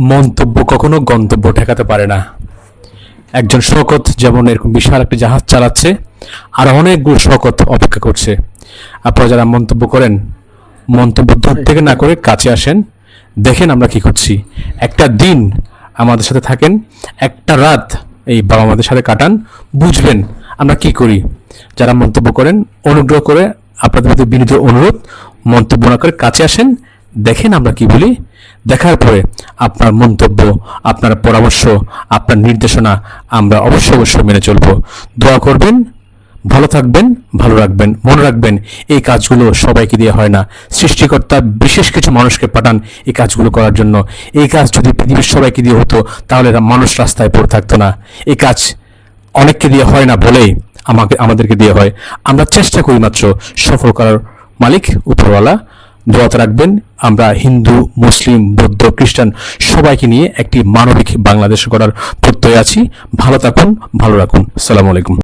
মন্তব্য কখনো গন্তব্য ঠেকাতে পারে না। একজন শওকত যেমন এরকম বিশাল একটা জাহাজ চালাচ্ছে, আর অনেকগুলো শওকত অপেক্ষা করছে। আপনারা যারা মন্তব্য করেন, মন্তব্য দূর থেকে না করে কাছে আসেন, দেখেন আমরা কি করছি। একটা দিন আমাদের সাথে থাকেন, একটা রাত এই বাবা মাদের সাথে কাটান, বুঝবেন আমরা কি করি। যারা মন্তব্য করেন, অনুগ্রহ করে আপনাদের প্রতি বিনীত অনুরোধ, মন্তব্য না করে কাছে আসেন, দেখেন আমরা কি বলি। দেখার পরে আপনার মন্তব্য, আপনার পরামর্শ, আপনার নির্দেশনা আমরা অবশ্যই মেনে চলব। দোয়া করবেন, ভালো থাকবেন, ভালো রাখবেন। মনে রাখবেন, এই কাজগুলো সবাইকে দিয়ে হয় না। সৃষ্টিকর্তা বিশেষ কিছু মানুষকে পাঠান এই কাজগুলো করার জন্য। এই কাজ যদি পৃথিবীর সবাইকে দিয়ে হতো, তাহলে মানুষ রাস্তায় পড়ে থাকতো না। এই কাজ অনেককে দিয়ে হয় না বলেই আমাদেরকে দিয়ে হয়। আমরা চেষ্টা করি মাত্র, সফল করার মালিক উপরওয়ালা। দোয়াতে রাখবেন, আমরা হিন্দু, মুসলিম, বৌদ্ধ, খ্রিস্টান সবাইকে নিয়ে একটি মানবিক বাংলাদেশ গড়ার প্রত্যয় আছি। ভালো থাকুন, ভালো রাখুন। আসসালামু আলাইকুম।